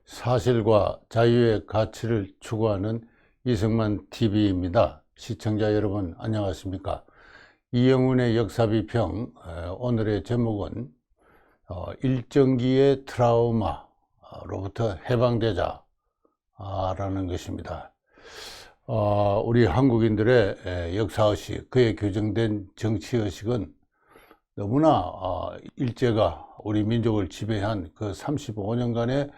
사실과 자유의 가치를 추구하는 이승만 TV입니다. 시청자 여러분 안녕하십니까? 이영훈의 역사비평, 오늘의 제목은 일정기의 트라우마로부터 해방되자 라는 것입니다. 우리 한국인들의 역사의식, 그에 교정된 정치의식은 너무나 일제가 우리 민족을 지배한 그 35년간의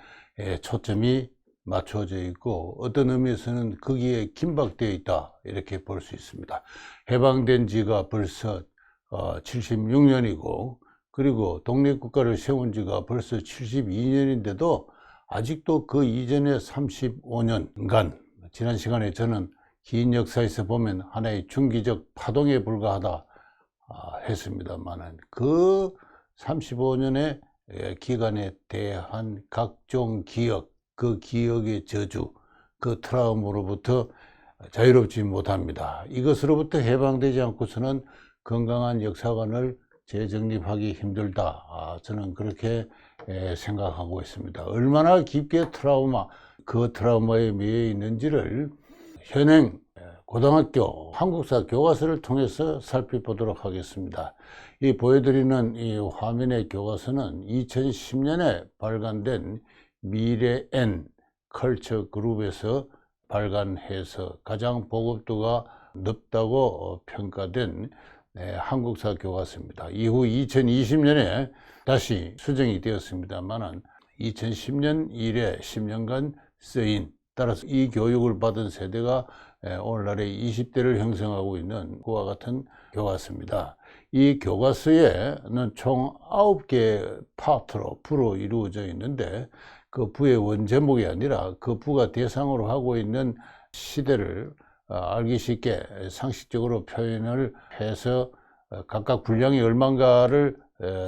초점이 맞춰져 있고, 어떤 의미에서는 거기에 긴박되어 있다, 이렇게 볼 수 있습니다. 해방된 지가 벌써 76년이고 그리고 독립국가를 세운 지가 벌써 72년인데도 아직도 그 이전의 35년간, 지난 시간에 저는 긴 역사에서 보면 하나의 중기적 파동에 불과하다 했습니다만, 그 35년의 기간에 대한 각종 기억, 그 기억의 저주, 그 트라우마로부터 자유롭지 못합니다. 이것으로부터 해방되지 않고서는 건강한 역사관을 재정립하기 힘들다, 저는 그렇게 생각하고 있습니다. 얼마나 깊게 그 트라우마에 매여 있는지를 현행 고등학교 한국사 교과서를 통해서 살펴보도록 하겠습니다. 이 보여드리는 이 화면의 교과서는 2010년에 발간된 미래엔 컬처 그룹에서 발간해서 가장 보급도가 높다고 평가된 한국사 교과서입니다. 이후 2020년에 다시 수정이 되었습니다만 2010년 이래 10년간 쓰인, 따라서 이 교육을 받은 세대가 오늘날의 20대를 형성하고 있는 그와 같은 교과서입니다. 이 교과서에는 총 9개의 부로 이루어져 있는데, 그 부의 원제목이 아니라 그 부가 대상으로 하고 있는 시대를 알기 쉽게 상식적으로 표현을 해서 각각 분량이 얼마인가를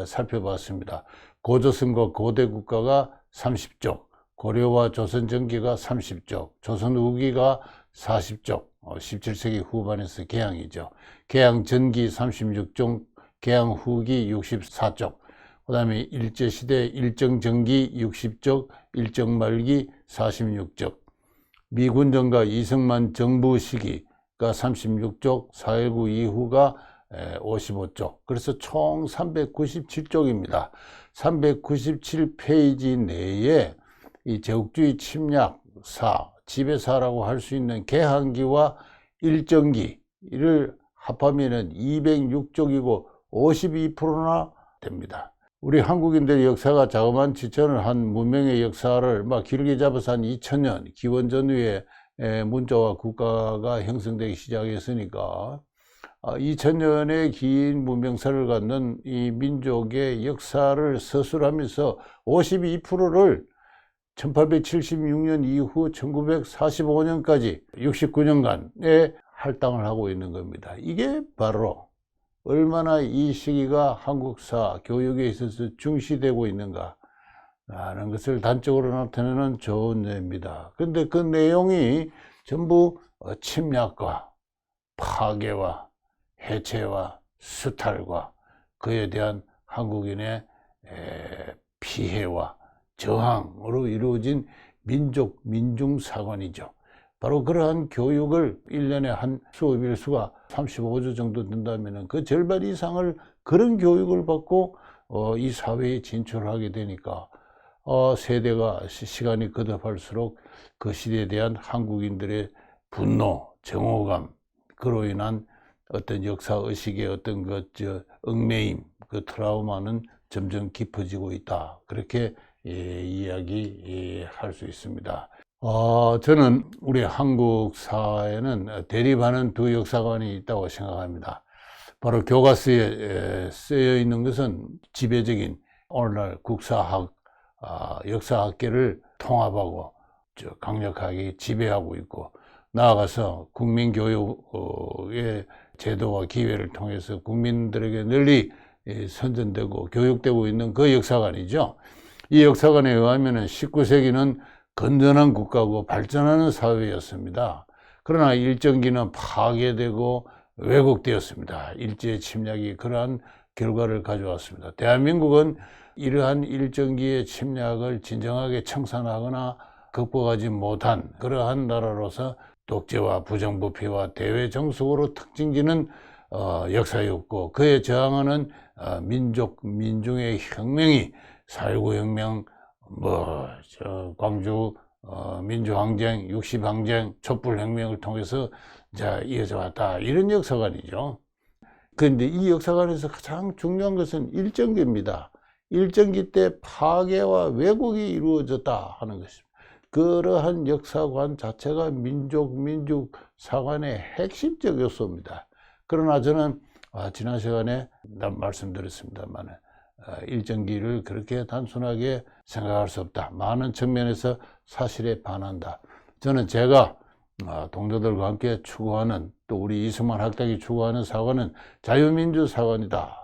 살펴봤습니다. 고조선과 고대국가가 30쪽, 고려와 조선 전기가 30쪽, 조선 후기가 40쪽, 17세기 후반에서 개항이죠. 개항 전기 36쪽, 개항 후기 64쪽, 그 다음에 일제시대 일정전기 60쪽, 일정말기 46쪽, 미군정과 이승만 정부 시기가 36쪽, 4.19 이후가 55쪽, 그래서 총 397쪽입니다. 397페이지 내에 이 제국주의 침략사, 지배사라고 할 수 있는 개항기와 일정기를 합하면 206쪽이고 52%나 됩니다. 우리 한국인들의 역사가 자그마한 지천을 한 문명의 역사를 길게 잡아서 한 2000년 기원전후에 문자와 국가가 형성되기 시작했으니까 2000년의 긴 문명사를 갖는 이 민족의 역사를 서술하면서 52%를 1876년 이후 1945년까지 69년간의 할당을 하고 있는 겁니다. 이게 바로 얼마나 이 시기가 한국사 교육에 있어서 중시되고 있는가 라는 것을 단적으로 나타내는 좋은 예입니다. 그런데 그 내용이 전부 침략과 파괴와 해체와 수탈과 그에 대한 한국인의 피해와 저항으로 이루어진 민중사관이죠. 바로 그러한 교육을 1년에 한 수업일수가 35주 정도 된다면 그 절반 이상을 그런 교육을 받고 이 사회에 진출하게 되니까 세대가 시간이 거듭할수록 그 시대에 대한 한국인들의 분노, 정오감, 그로 인한 어떤 역사의식의 어떤 얽매임, 그 트라우마는 점점 깊어지고 있다, 그렇게 이야기할 수 있습니다. 저는 우리 한국 사회는 대립하는 두 역사관이 있다고 생각합니다. 바로 교과서에 쓰여 있는 것은 지배적인 오늘날 국사학, 역사학계를 통합하고 강력하게 지배하고 있고, 나아가서 국민교육의 제도와 기회를 통해서 국민들에게 널리 선전되고 교육되고 있는 그 역사관이죠. 이 역사관에 의하면 19세기는 건전한 국가고 발전하는 사회였습니다. 그러나 일정기는 파괴되고 왜곡되었습니다. 일제 침략이 그러한 결과를 가져왔습니다. 대한민국은 이러한 일정기의 침략을 진정하게 청산하거나 극복하지 못한 그러한 나라로서 독재와 부정부패와 대외정속으로 특징지는 역사였고, 그에 저항하는 민중의 혁명이 4.19 혁명, 광주 민주항쟁, 육시항쟁, 촛불혁명을 통해서 이어져 왔다. 이런 역사관이죠. 그런데 이 역사관에서 가장 중요한 것은 일정기입니다. 일정기 때 파괴와 왜곡이 이루어졌다 하는 것입니다. 그러한 역사관 자체가 민족 사관의 핵심적 요소입니다. 그러나 저는 지난 시간에 말씀드렸습니다만 일정기를 그렇게 단순하게 생각할 수 없다. 많은 측면에서 사실에 반한다. 저는 제가 동료들과 함께 추구하는, 또 우리 이승만 학당이 추구하는 사관은 자유민주 사관이다.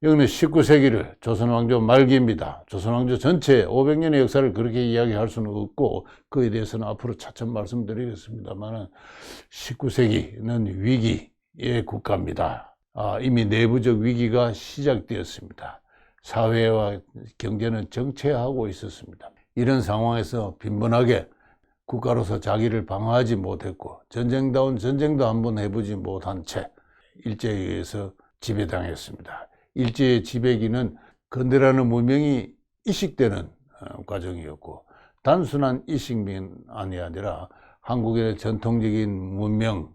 여기는 19세기를 조선왕조 말기입니다. 조선왕조 전체 500년의 역사를 그렇게 이야기할 수는 없고, 그에 대해서는 앞으로 차츰 말씀드리겠습니다만 19세기는 위기의 국가입니다. 이미 내부적 위기가 시작되었습니다. 사회와 경제는 정체하고 있었습니다. 이런 상황에서 빈번하게 국가로서 자기를 방어하지 못했고, 전쟁다운 전쟁도 한번 해보지 못한 채 일제에 의해서 지배당했습니다. 일제의 지배기는 근대라는 문명이 이식되는 과정이었고, 단순한 이식만이 아니라 한국의 전통적인 문명,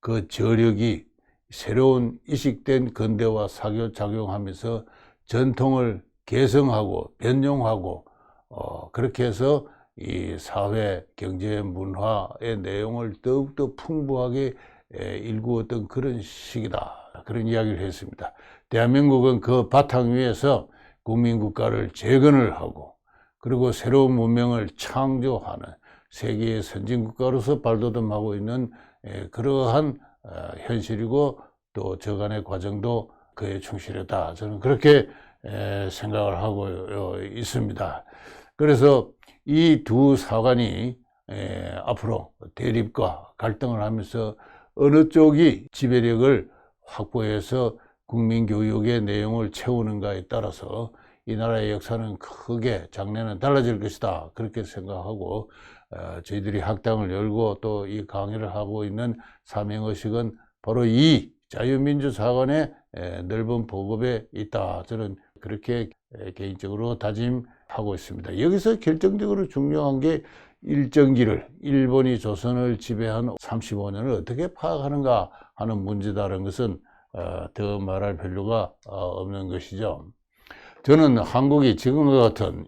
그 저력이 새로운 이식된 근대와 사교작용하면서 전통을 개성하고 변형하고, 그렇게 해서 이 사회, 경제, 문화의 내용을 더욱더 풍부하게 일구었던 그런 시기다. 그런 이야기를 했습니다. 대한민국은 그 바탕 위에서 국민국가를 재건을 하고, 그리고 새로운 문명을 창조하는 세계의 선진국가로서 발돋움하고 있는 그러한 현실이고, 또 저간의 과정도 그에 충실했다. 저는 그렇게 생각을 하고 있습니다. 그래서 이 두 사관이 앞으로 대립과 갈등을 하면서 어느 쪽이 지배력을 확보해서 국민교육의 내용을 채우는가에 따라서 이 나라의 역사는 크게 장래는 달라질 것이다. 그렇게 생각하고 저희들이 학당을 열고 또 이 강의를 하고 있는 사명의식은 바로 이 자유민주사관의 넓은 보급에 있다. 저는 그렇게 개인적으로 다짐하고 있습니다. 여기서 결정적으로 중요한 게 일정기를, 일본이 조선을 지배한 35년을 어떻게 파악하는가 하는 문제다라는 것은 더 말할 필요가 없는 것이죠. 저는 한국이 지금과 같은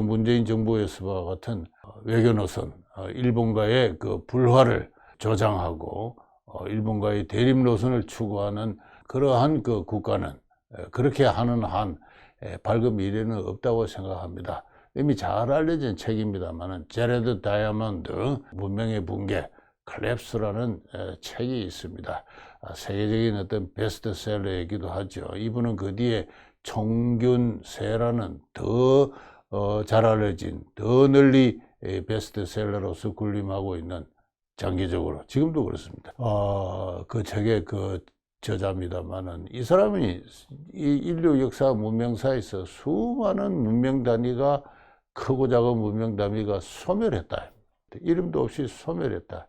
문재인 정부에서와 같은 외교 노선, 일본과의 그 불화를 조장하고 일본과의 대립 노선을 추구하는 그러한 그 국가는 그렇게 하는 한 밝은 미래는 없다고 생각합니다. 이미 잘 알려진 책입니다만 제레드 다이아몬드 문명의 붕괴 컬랩스라는 책이 있습니다. 세계적인 어떤 베스트셀러이기도 하죠. 이분은 그 뒤에 총균세라는 더 잘 알려진, 더 널리 베스트셀러로서 군림하고 있는, 장기적으로 지금도 그렇습니다. 그 책의 그 저자입니다만은 이 사람이 이 인류 역사 문명사에서 수많은 문명 단위가, 크고 작은 문명 단위가 소멸했다. 이름도 없이 소멸했다.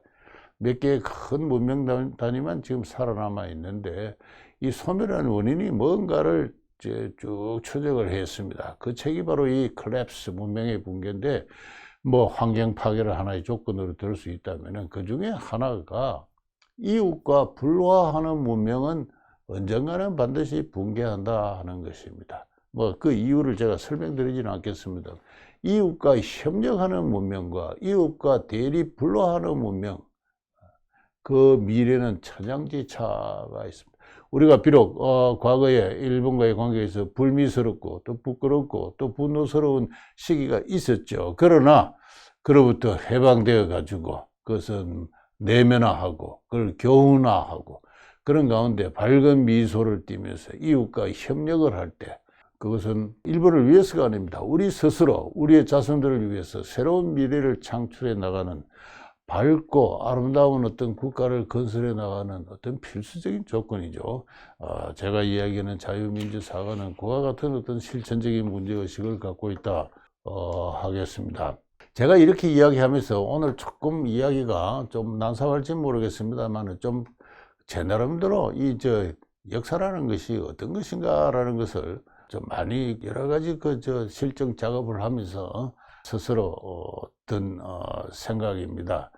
몇 개의 큰 문명 단위만 지금 살아남아 있는데, 이 소멸한 원인이 뭔가를 쭉 추적을 했습니다. 그 책이 바로 이 컬랩스 문명의 붕괴인데, 환경 파괴를 하나의 조건으로 들 수 있다면 그 중에 하나가 이웃과 불화하는 문명은 언젠가는 반드시 붕괴한다 하는 것입니다. 그 이유를 제가 설명드리지는 않겠습니다. 이웃과 협력하는 문명과 이웃과 대립 불화하는 문명, 그 미래는 천양지차가 있습니다. 우리가 비록 과거에 일본과의 관계에서 불미스럽고 또 부끄럽고 또 분노스러운 시기가 있었죠. 그러나 그로부터 해방되어 가지고 그것은 내면화하고 그걸 교훈화하고 그런 가운데 밝은 미소를 띠면서 이웃과 협력을 할 때, 그것은 일본을 위해서가 아닙니다. 우리 스스로 우리의 자손들을 위해서 새로운 미래를 창출해 나가는 밝고 아름다운 어떤 국가를 건설해 나가는 어떤 필수적인 조건이죠. 제가 이야기하는 자유민주사관은 그와 같은 어떤 실천적인 문제의식을 갖고 있다 하겠습니다. 제가 이렇게 이야기하면서 오늘 조금 이야기가 좀 난사할지 모르겠습니다만 좀 제 나름대로 역사라는 것이 어떤 것인가라는 것을 좀 많이 여러 가지 실증 작업을 하면서 스스로 든 생각입니다.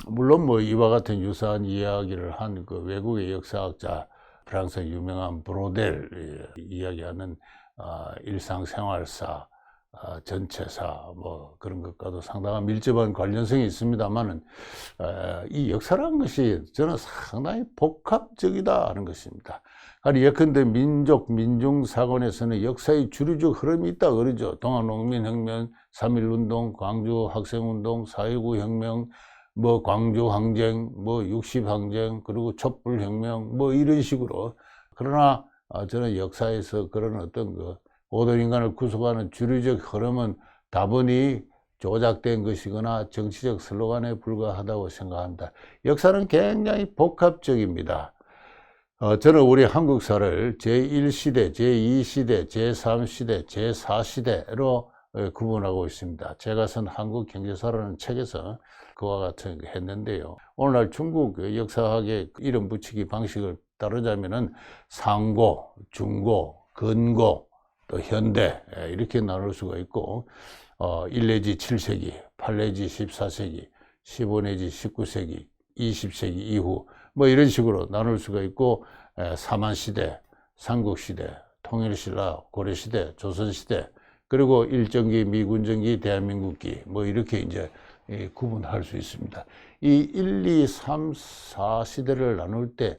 물론 이와 같은 유사한 이야기를 한 그 외국의 역사학자, 프랑스 유명한 브로델 이야기하는 일상생활사, 전체사 그런 것과도 상당한 밀접한 관련성이 있습니다만은 이 역사라는 것이 저는 상당히 복합적이다 하는 것입니다. 아니 예컨대 민중사관에서는 역사의 주류적 흐름이 있다 그러죠. 동학농민혁명, 3.1운동, 광주 학생운동, 4.19 혁명, 광주항쟁, 60항쟁, 그리고 촛불혁명, 이런 식으로. 그러나 저는 역사에서 그런 어떤 모든 인간을 구속하는 주류적 흐름은 다분히 조작된 것이거나 정치적 슬로건에 불과하다고 생각합니다. 역사는 굉장히 복합적입니다. 저는 우리 한국사를 제1시대, 제2시대, 제3시대, 제4시대로 구분하고 있습니다. 제가 쓴 한국경제사라는 책에서 그와 같은 거 했는데요. 오늘날 중국 역사학의 이름 붙이기 방식을 따르자면은 상고, 중고, 근고, 또 현대 이렇게 나눌 수가 있고 1 내지 7세기, 8 내지 14세기, 15 내지 19세기, 20세기 이후 이런 식으로 나눌 수가 있고 사만시대, 삼국시대, 통일신라, 고려시대, 조선시대, 그리고 일정기, 미군정기, 대한민국기 이렇게 이제 구분할 수 있습니다. 이 1, 2, 3, 4시대를 나눌 때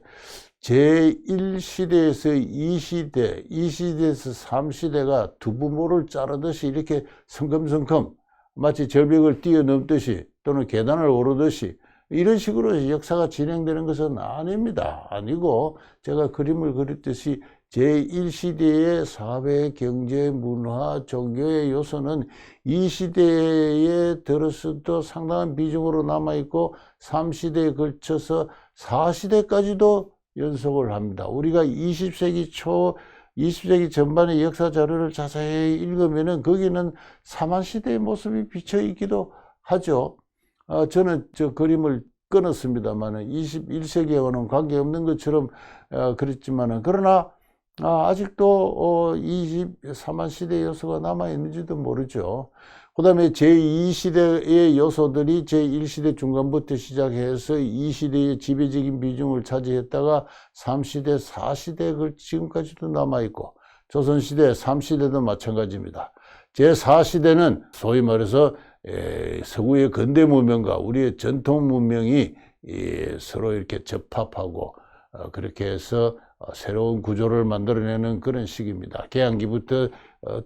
제1시대에서 2시대, 2시대에서 3시대가 두부모를 자르듯이 이렇게 성큼성큼 마치 절벽을 뛰어넘듯이 또는 계단을 오르듯이 이런 식으로 역사가 진행되는 것은 아닙니다. 아니고 제가 그림을 그렸듯이 제1시대의 사회, 경제, 문화, 종교의 요소는 2시대에 들어서도 상당한 비중으로 남아있고 3시대에 걸쳐서 4시대까지도 연속을 합니다. 우리가 20세기 초, 20세기 전반의 역사 자료를 자세히 읽으면은 거기는 사만시대의 모습이 비쳐 있기도 하죠. 저는 저 그림을 끊었습니다만은 21세기와는 관계없는 것처럼 그랬지만은 그러나 아직도 23만 시대의 요소가 남아 있는지도 모르죠. 그 다음에 제2시대의 요소들이 제1시대 중간부터 시작해서 2시대의 지배적인 비중을 차지했다가 3시대, 4시대 지금까지도 남아있고 조선시대, 3시대도 마찬가지입니다. 제4시대는 소위 말해서 서구의 근대 문명과 우리의 전통 문명이 서로 이렇게 접합하고 그렇게 해서 새로운 구조를 만들어내는 그런 시기입니다. 개항기부터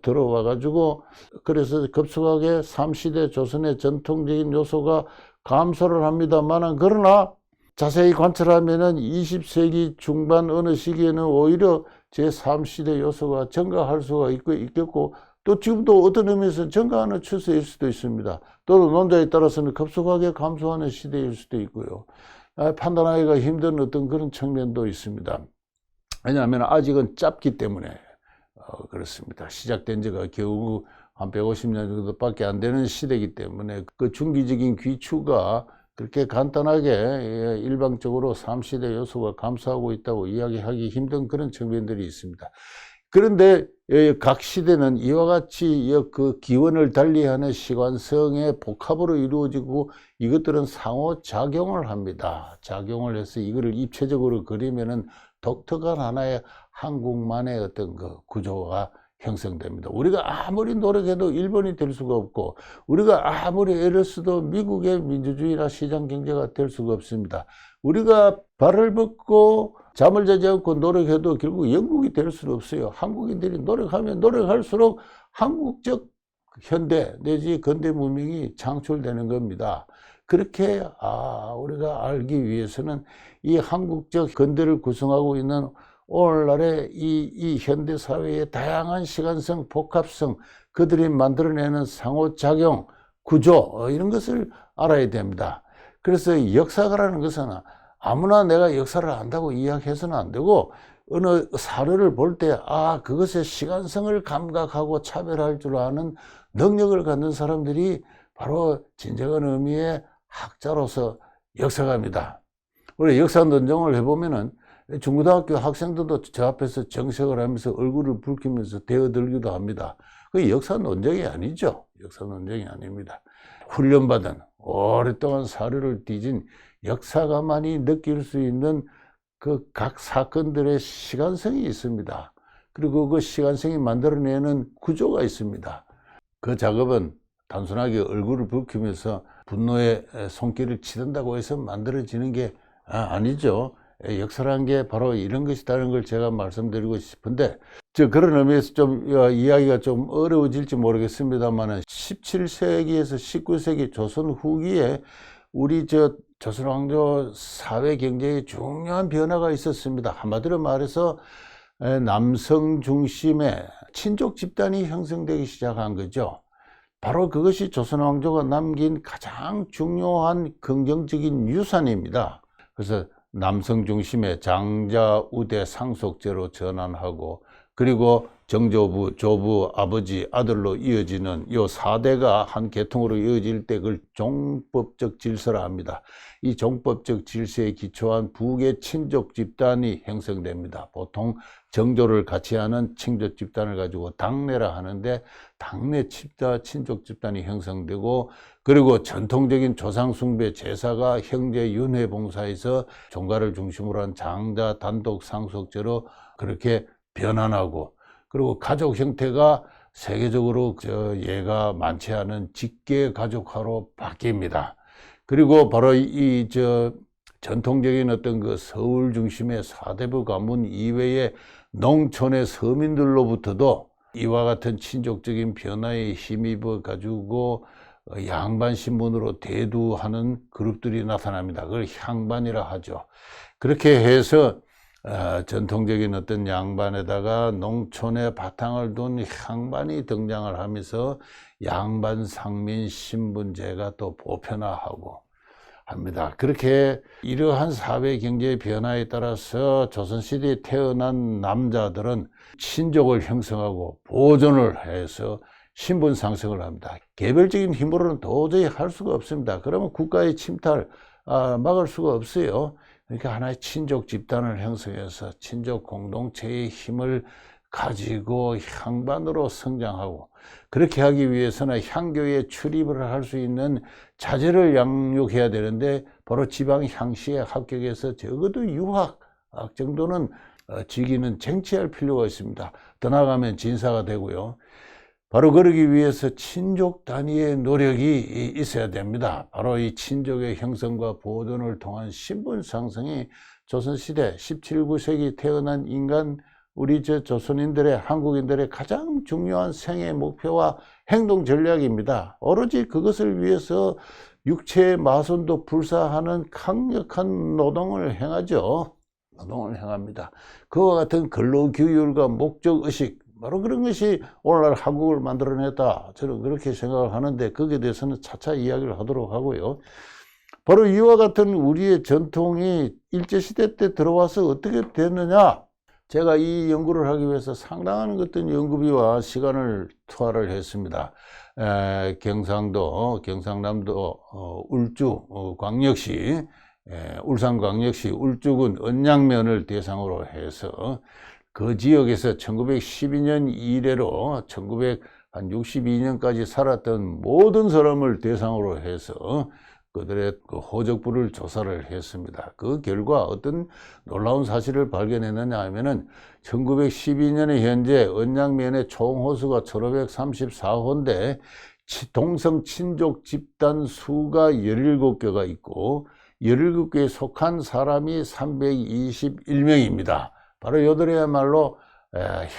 들어와 가지고 그래서 급속하게 3시대 조선의 전통적인 요소가 감소를 합니다만 그러나 자세히 관찰하면은 20세기 중반 어느 시기에는 오히려 제3시대 요소가 증가할 수가 있겠고 또 지금도 어떤 의미에서 증가하는 추세일 수도 있습니다. 또는 논자에 따라서는 급속하게 감소하는 시대일 수도 있고요. 판단하기가 힘든 어떤 그런 측면도 있습니다. 왜냐하면 아직은 짧기 때문에 그렇습니다. 시작된 지가 겨우 한 150년 정도밖에 안 되는 시대이기 때문에 그 중기적인 귀추가 그렇게 간단하게 일방적으로 3시대 요소가 감소하고 있다고 이야기하기 힘든 그런 측면들이 있습니다. 그런데 각 시대는 이와 같이 그 기원을 달리하는 시관성의 복합으로 이루어지고 이것들은 상호작용을 합니다. 작용을 해서 이거를 입체적으로 그리면은 독특한 하나의 한국만의 어떤 그 구조가 형성됩니다. 우리가 아무리 노력해도 일본이 될 수가 없고 우리가 아무리 애를 써도 미국의 민주주의나 시장 경제가 될 수가 없습니다. 우리가 발을 벗고 잠을 자지 않고 노력해도 결국 영국이 될 수는 없어요. 한국인들이 노력하면 노력할수록 한국적 현대 내지 근대 문명이 창출되는 겁니다. 그렇게 우리가 알기 위해서는 이 한국적 근대를 구성하고 있는 오늘날의 이 현대 사회의 다양한 시간성, 복합성, 그들이 만들어내는 상호작용, 구조 이런 것을 알아야 됩니다. 그래서 역사가라는 것은 아무나 내가 역사를 안다고 이야기해서는 안 되고, 어느 사료를 볼 때, 그것의 시간성을 감각하고 차별할 줄 아는 능력을 갖는 사람들이 바로 진정한 의미의 학자로서 역사가입니다. 우리 역사 논쟁을 해보면은 중고등학교 학생들도 저 앞에서 정색을 하면서 얼굴을 붉히면서 대어들기도 합니다. 그게 역사 논쟁이 아니죠. 역사 논쟁이 아닙니다. 훈련받은 오랫동안 사료를 뒤진 역사가만이 느낄 수 있는 그 각 사건들의 시간성이 있습니다. 그리고 그 시간성이 만들어내는 구조가 있습니다. 그 작업은 단순하게 얼굴을 붉히면서 분노의 손길을 치든다고 해서 만들어지는 게 아니죠. 역사라는 게 바로 이런 것이라는 걸 제가 말씀드리고 싶은데, 그런 의미에서 좀 이야기가 좀 어려워질지 모르겠습니다만, 17세기에서 19세기 조선 후기에 우리 조선 왕조 사회 경제에 중요한 변화가 있었습니다. 한마디로 말해서 남성 중심의 친족 집단이 형성되기 시작한 거죠. 바로 그것이 조선 왕조가 남긴 가장 중요한 긍정적인 유산입니다. 그래서 남성 중심의 장자, 우대, 상속제로 전환하고, 그리고 정조부, 조부, 아버지, 아들로 이어지는 이 4대가 한 계통으로 이어질 때 그걸 종법적 질서라 합니다. 이 종법적 질서에 기초한 부계 친족 집단이 형성됩니다. 보통 정조를 같이 하는 친족 집단을 가지고 당내라 하는데, 당내 친족 집단이 형성되고, 그리고 전통적인 조상 숭배 제사가 형제 윤회 봉사에서 종가를 중심으로 한 장자 단독 상속제로 그렇게 변환하고, 그리고 가족 형태가 세계적으로 예가 많지 않은 직계 가족화로 바뀝니다. 그리고 바로 전통적인 어떤 그 서울 중심의 사대부 가문 이외의 농촌의 서민들로부터도 이와 같은 친족적인 변화에 힘입어 가지고 양반 신분으로 대두하는 그룹들이 나타납니다. 그걸 향반이라 하죠. 그렇게 해서 전통적인 어떤 양반에다가 농촌의 바탕을 둔 향반이 등장을 하면서 양반 상민 신분제가 또 보편화하고 합니다. 그렇게 이러한 사회 경제의 변화에 따라서 조선시대에 태어난 남자들은 친족을 형성하고 보존을 해서 신분 상승을 합니다. 개별적인 힘으로는 도저히 할 수가 없습니다. 그러면 국가의 침탈 막을 수가 없어요. 그러니까 하나의 친족 집단을 형성해서 친족 공동체의 힘을 가지고 향반으로 성장하고, 그렇게 하기 위해서는 향교에 출입을 할 수 있는 자제를 양육해야 되는데, 바로 지방 향시에 합격해서 적어도 유학 정도는 직위는 쟁취할 필요가 있습니다. 더 나아가면 진사가 되고요. 바로 그러기 위해서 친족 단위의 노력이 있어야 됩니다. 바로 이 친족의 형성과 보존을 통한 신분 상승이 조선시대 17, 19세기 태어난 인간, 우리 조선인들의, 한국인들의 가장 중요한 생애 목표와 행동 전략입니다. 오로지 그것을 위해서 육체의 마손도 불사하는 강력한 노동을 행하죠. 노동을 행합니다. 그와 같은 근로규율과 목적의식, 바로 그런 것이 오늘날 한국을 만들어냈다, 저는 그렇게 생각을 하는데, 거기에 대해서는 차차 이야기를 하도록 하고요. 바로 이와 같은 우리의 전통이 일제시대 때 들어와서 어떻게 됐느냐, 제가 이 연구를 하기 위해서 상당한 어떤 연구비와 시간을 투하를 했습니다. 경상남도 울주 광역시, 울산광역시 울주군 언양면을 대상으로 해서 그 지역에서 1912년 이래로 1962년까지 살았던 모든 사람을 대상으로 해서 그들의 그 호적부를 조사를 했습니다. 그 결과 어떤 놀라운 사실을 발견했느냐 하면은 1912년에 현재 언양면의 총호수가 1534호인데 동성 친족 집단 수가 17개가 있고 17개에 속한 사람이 321명입니다. 바로 요들이야말로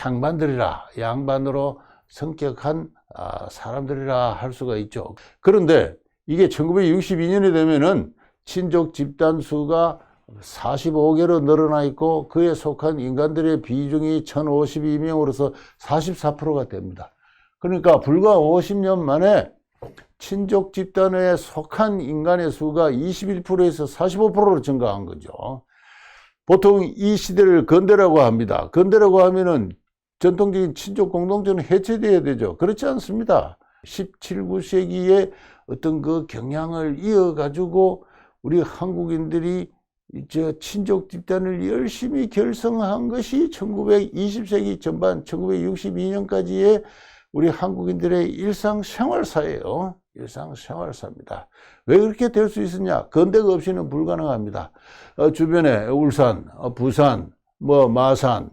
향반들이라, 양반으로 성격한 사람들이라 할 수가 있죠. 그런데 이게 1962년이 되면은 친족 집단 수가 45개로 늘어나 있고 그에 속한 인간들의 비중이 1052명으로서 44%가 됩니다. 그러니까 불과 50년 만에 친족 집단에 속한 인간의 수가 21%에서 45%로 증가한 거죠. 보통 이 시대를 근대라고 합니다. 근대라고 하면은 전통적인 친족 공동체는 해체돼야 되죠. 그렇지 않습니다. 17, 19세기에 어떤 그 경향을 이어가지고 우리 한국인들이 친족 집단을 열심히 결성한 것이 1920세기 전반 1962년까지의 우리 한국인들의 일상생활사예요. 일상생활사입니다. 왜 그렇게 될 수 있었냐? 근대가 없이는 불가능합니다. 주변에 울산, 부산, 마산,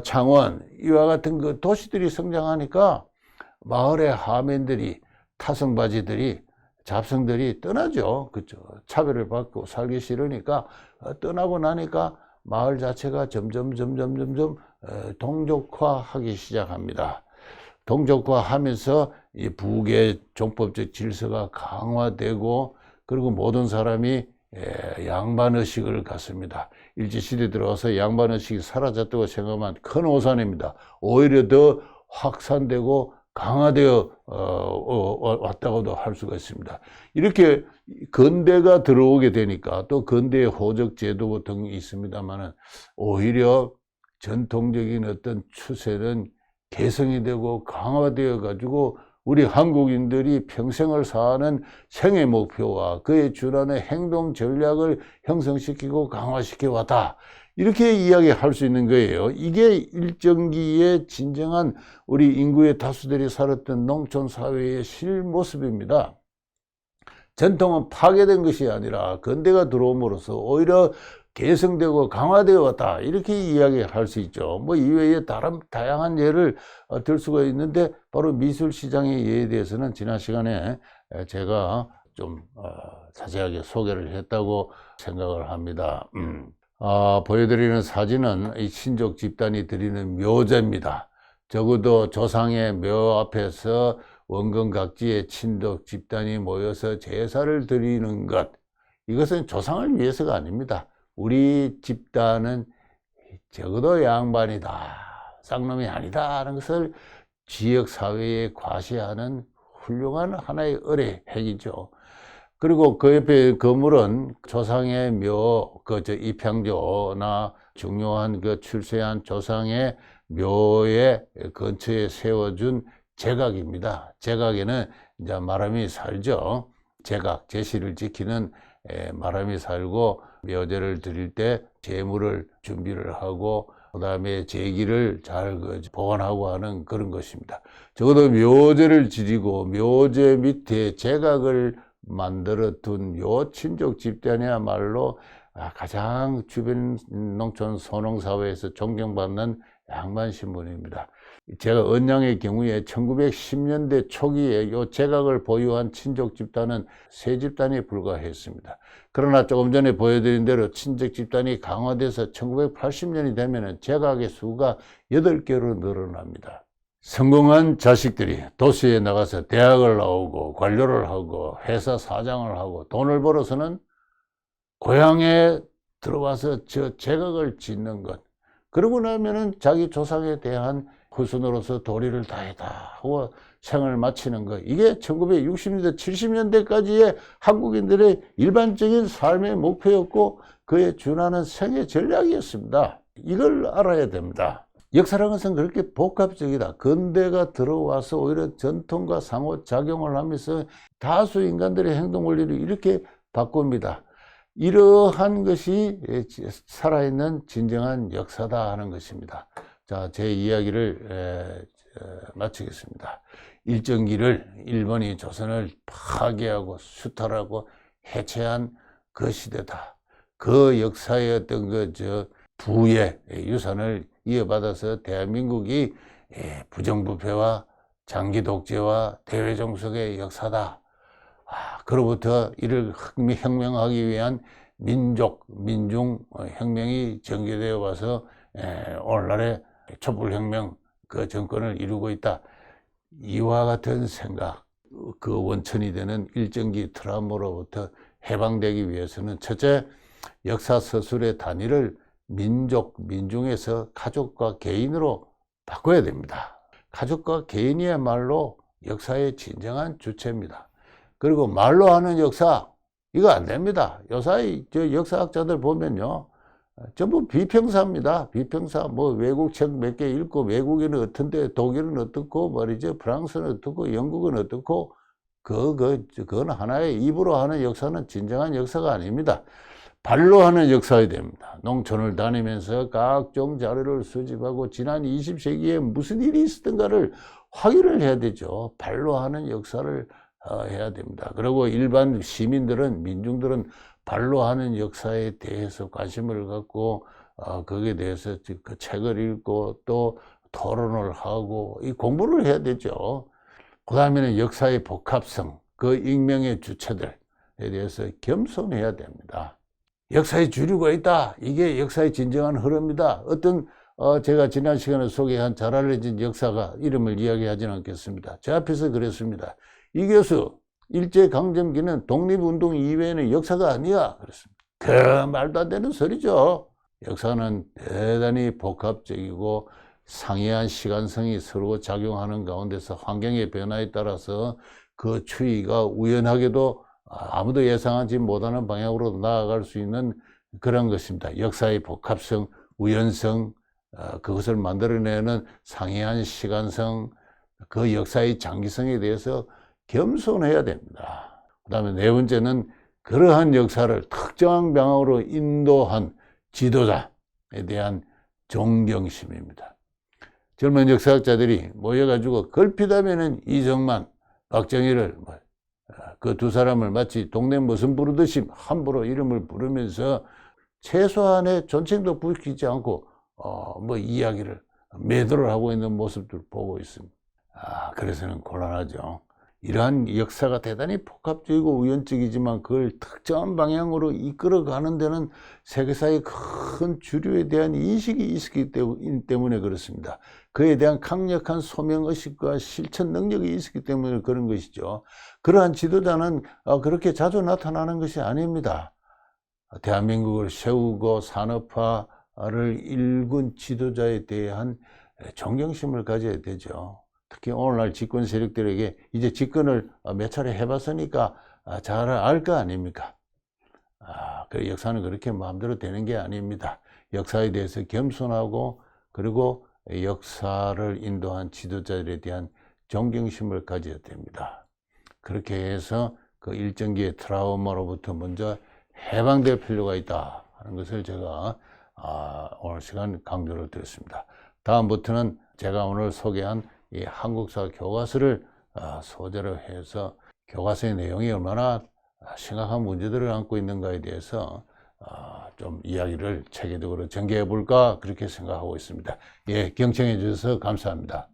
창원 이와 같은 그 도시들이 성장하니까 마을의 하면들이, 타성바지들이, 잡성들이 떠나죠. 그죠? 차별을 받고 살기 싫으니까 떠나고 나니까 마을 자체가 점점 동족화하기 시작합니다. 동족화하면서 이 부의 종법적 질서가 강화되고, 그리고 모든 사람이 양반의식을 갖습니다. 일제시대 들어와서 양반의식이 사라졌다고 생각하면 큰 오산입니다. 오히려 더 확산되고 강화되어 왔다고도 할 수가 있습니다. 이렇게 근대가 들어오게 되니까, 또 근대의 호적 제도 등이 있습니다만은 오히려 전통적인 어떤 추세는 개성이 되고 강화되어 가지고 우리 한국인들이 평생을 사는 생애 목표와 그에 준하는 행동 전략을 형성시키고 강화시켜 왔다. 이렇게 이야기할 수 있는 거예요. 이게 일정기에 진정한 우리 인구의 다수들이 살았던 농촌 사회의 실모습입니다. 전통은 파괴된 것이 아니라 근대가 들어옴으로써 오히려 개성되고 강화되어 왔다. 이렇게 이야기할 수 있죠. 이외에 다양한 예를 들 수가 있는데, 바로 미술시장의 예에 대해서는 지난 시간에 제가 좀 자세하게 소개를 했다고 생각을 합니다. 보여드리는 사진은 이 친족 집단이 드리는 묘제입니다. 적어도 조상의 묘 앞에서 원근 각지의 친족 집단이 모여서 제사를 드리는 것, 이것은 조상을 위해서가 아닙니다. 우리 집단은 적어도 양반이다, 쌍놈이 아니다 하는 것을 지역사회에 과시하는 훌륭한 하나의 의례행위죠. 그리고 그 옆에 건물은 조상의 묘, 입향조나 중요한 출세한 조상의 묘의 근처에 세워준 제각입니다. 제각에는 이제 마람이 살죠. 제각, 제시를 지키는 마람이 살고, 묘제를 드릴 때 제물을 준비를 하고 그 다음에 제기를 잘 보관하고 하는 그런 것입니다. 적어도 묘제를 지리고 묘제 밑에 제각을 만들어 둔 요 친족 집단이야말로 가장 주변 농촌 소농사회에서 존경받는 양반 신분입니다. 제가 언양의 경우에 1910년대 초기에 요 제각을 보유한 친족 집단은 3집단에 불과했습니다. 그러나 조금 전에 보여드린 대로 친족 집단이 강화돼서 1980년이 되면 제각의 수가 8개로 늘어납니다. 성공한 자식들이 도시에 나가서 대학을 나오고 관료를 하고 회사 사장을 하고 돈을 벌어서는 고향에 들어와서 저 제각을 짓는 것, 그러고 나면은 자기 조상에 대한 후손으로서 도리를 다했다 하고 생을 마치는 것, 이게 1960년대 70년대까지의 한국인들의 일반적인 삶의 목표였고 그에 준하는 생애 전략이었습니다. 이걸 알아야 됩니다. 역사라는 것은 그렇게 복합적이다. 근대가 들어와서 오히려 전통과 상호작용을 하면서 다수 인간들의 행동 원리를 이렇게 바꿉니다. 이러한 것이 살아있는 진정한 역사다 하는 것입니다. 자, 제 이야기를 마치겠습니다. 일정기를 일본이 조선을 파괴하고 수탈하고 해체한 그 시대다. 그 역사의 어떤 부의 유산을 이어받아서 대한민국이 부정부패와 장기 독재와 대외종속의 역사다. 그로부터 이를 혁명하기 위한 민중 혁명이 전개되어 와서 오늘날의 촛불혁명 그 정권을 이루고 있다. 이와 같은 생각, 그 원천이 되는 일정기 트라우마로부터 해방되기 위해서는 첫째, 역사 서술의 단위를 민중에서 가족과 개인으로 바꿔야 됩니다. 가족과 개인이야말로 역사의 진정한 주체입니다. 그리고 말로 하는 역사, 이거 안 됩니다. 요사이 저 역사학자들 보면요, 전부 비평사입니다. 비평사. 뭐 외국 책 몇 개 읽고, 외국에는 어떤데, 독일은 어떻고 말이죠, 프랑스는 어떻고, 영국은 어떻고, 그건 하나의 입으로 하는 역사는 진정한 역사가 아닙니다. 발로 하는 역사여야 됩니다. 농촌을 다니면서 각종 자료를 수집하고 지난 20세기에 무슨 일이 있었던가를 확인을 해야 되죠. 발로 하는 역사를 해야 됩니다. 그리고 일반 시민들은, 민중들은 발로 하는 역사에 대해서 관심을 갖고 거기에 대해서 그 책을 읽고 또 토론을 하고 이 공부를 해야 되죠. 그 다음에는 역사의 복합성, 그 익명의 주체들에 대해서 겸손해야 됩니다. 역사의 주류가 있다. 이게 역사의 진정한 흐름이다. 어떤 제가 지난 시간에 소개한 잘 알려진 역사가 이름을 이야기하지는 않겠습니다. 제 앞에서 그랬습니다. 이 교수, 일제강점기는 독립운동 이외에는 역사가 아니야. 그랬습니다. 그 말도 안 되는 소리죠. 역사는 대단히 복합적이고 상이한 시간성이 서로 작용하는 가운데서 환경의 변화에 따라서 그 추이가 우연하게도 아무도 예상하지 못하는 방향으로 나아갈 수 있는 그런 것입니다. 역사의 복합성, 우연성, 그것을 만들어내는 상이한 시간성, 그 역사의 장기성에 대해서 겸손해야 됩니다. 그 다음에 네 번째는 그러한 역사를 특정한 방향으로 인도한 지도자에 대한 존경심입니다. 젊은 역사학자들이 모여가지고 걸핏하면은 이정만, 박정희를 그 두 사람을 마치 동네 무슨 부르듯이 함부로 이름을 부르면서 최소한의 존칭도 부리지 않고 이야기를 매도를 하고 있는 모습들 보고 있습니다. 그래서는 곤란하죠. 이러한 역사가 대단히 복합적이고 우연적이지만 그걸 특정한 방향으로 이끌어가는 데는 세계사의 큰 주류에 대한 인식이 있기 때문에 그렇습니다. 그에 대한 강력한 소명의식과 실천 능력이 있기 때문에 그런 것이죠. 그러한 지도자는 그렇게 자주 나타나는 것이 아닙니다. 대한민국을 세우고 산업화를 일군 지도자에 대한 존경심을 가져야 되죠. 특히 오늘날 집권 세력들에게 이제 집권을 몇 차례 해봤으니까 잘 알 거 아닙니까? 그 역사는 그렇게 마음대로 되는 게 아닙니다. 역사에 대해서 겸손하고 그리고 역사를 인도한 지도자들에 대한 존경심을 가져야 됩니다. 그렇게 해서 그 일정기의 트라우마로부터 먼저 해방될 필요가 있다 하는 것을 제가 오늘 시간 강조를 드렸습니다. 다음부터는 제가 오늘 소개한 이 한국사 교과서를 소재로 해서 교과서의 내용이 얼마나 심각한 문제들을 안고 있는가에 대해서 좀 이야기를 체계적으로 전개해 볼까 그렇게 생각하고 있습니다. 예, 경청해 주셔서 감사합니다.